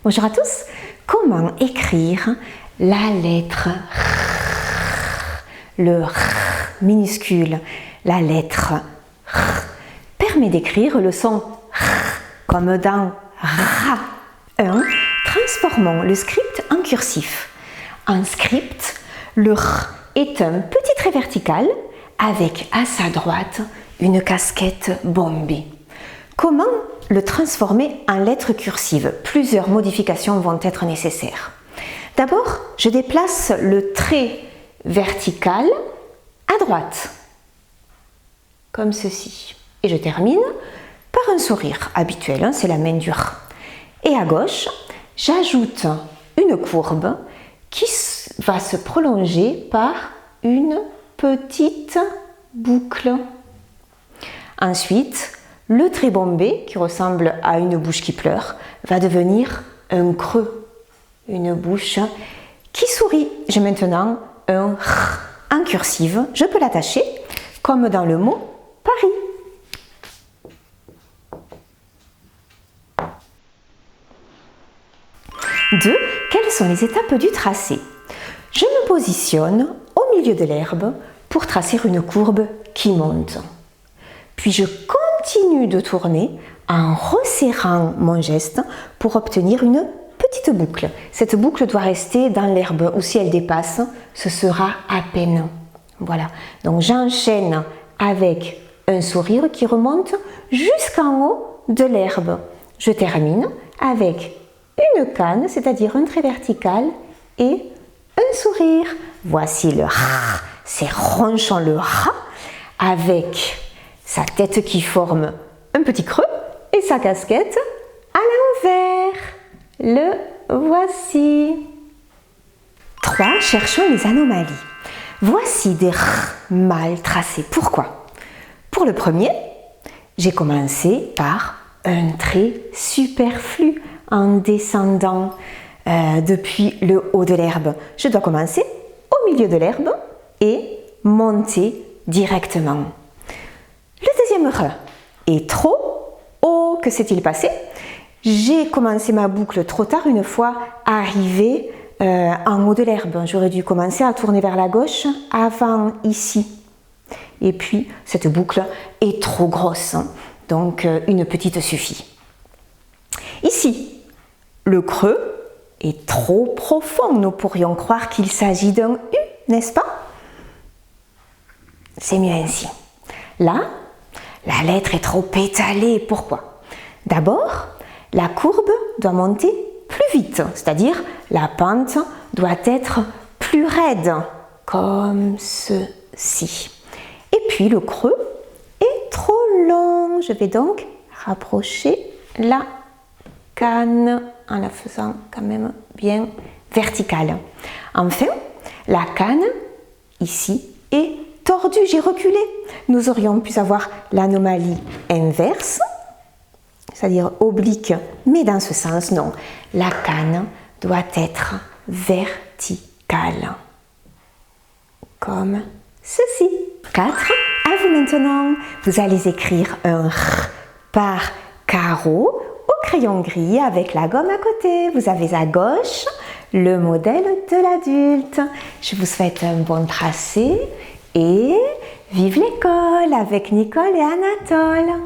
Bonjour à tous. Comment écrire la lettre R? Le R minuscule, la lettre R permet d'écrire le son R comme dans RA. 1. Transformons le script en cursif. En script, le R est un petit trait vertical avec à sa droite une casquette bombée. Comment le transformer en lettre cursive? Plusieurs modifications vont être nécessaires. D'abord, je déplace le trait vertical à droite, comme ceci. Et je termine par un sourire habituel, c'est la main du R. Et à gauche, j'ajoute une courbe qui va se prolonger par une petite boucle. Ensuite, le trait bombé, qui ressemble à une bouche qui pleure, va devenir un creux, une bouche qui sourit. J'ai maintenant un R en cursive. Je peux l'attacher comme dans le mot Paris. Deux, quelles sont les étapes du tracé? Je me positionne au milieu de l'herbe pour tracer une courbe qui monte. Puis je continue de tourner en resserrant mon geste pour obtenir une petite boucle. Cette boucle doit rester dans l'herbe ou si elle dépasse, ce sera à peine. Voilà, donc j'enchaîne avec un sourire qui remonte jusqu'en haut de l'herbe. Je termine avec une canne, c'est-à-dire un trait vertical et un sourire. Voici le R, c'est ronchon le R avec sa tête qui forme un petit creux et sa casquette à l'envers. Le voici. 3. Cherchons les anomalies. Voici des R mal tracés. Pourquoi? Pour le premier, j'ai commencé par un trait superflu en descendant depuis le haut de l'herbe. Je dois commencer au milieu de l'herbe et monter directement. Le deuxième R est trop haut. Que s'est-il passé? J'ai commencé ma boucle trop tard une fois arrivé en haut de l'herbe. J'aurais dû commencer à tourner vers la gauche avant ici. Et puis, cette boucle est trop grosse, donc une petite suffit. Ici, le creux est trop profond. Nous pourrions croire qu'il s'agit d'un U, n'est-ce pas? C'est mieux ainsi. Là, la lettre est trop étalée. Pourquoi? D'abord, la courbe doit monter plus vite, c'est-à-dire la pente doit être plus raide, comme ceci. Et puis le creux est trop long. Je vais donc rapprocher la canne en la faisant quand même bien verticale. Enfin, la canne, ici, est tordue. J'ai reculé. Nous aurions pu avoir l'anomalie inverse, c'est-à-dire oblique, mais dans ce sens, non. La canne doit être verticale, comme ceci. 4. À vous maintenant. Vous allez écrire un R par carreau au crayon gris avec la gomme à côté. Vous avez à gauche le modèle de l'adulte. Je vous souhaite un bon tracé et vive l'école avec Nicole et Anatole.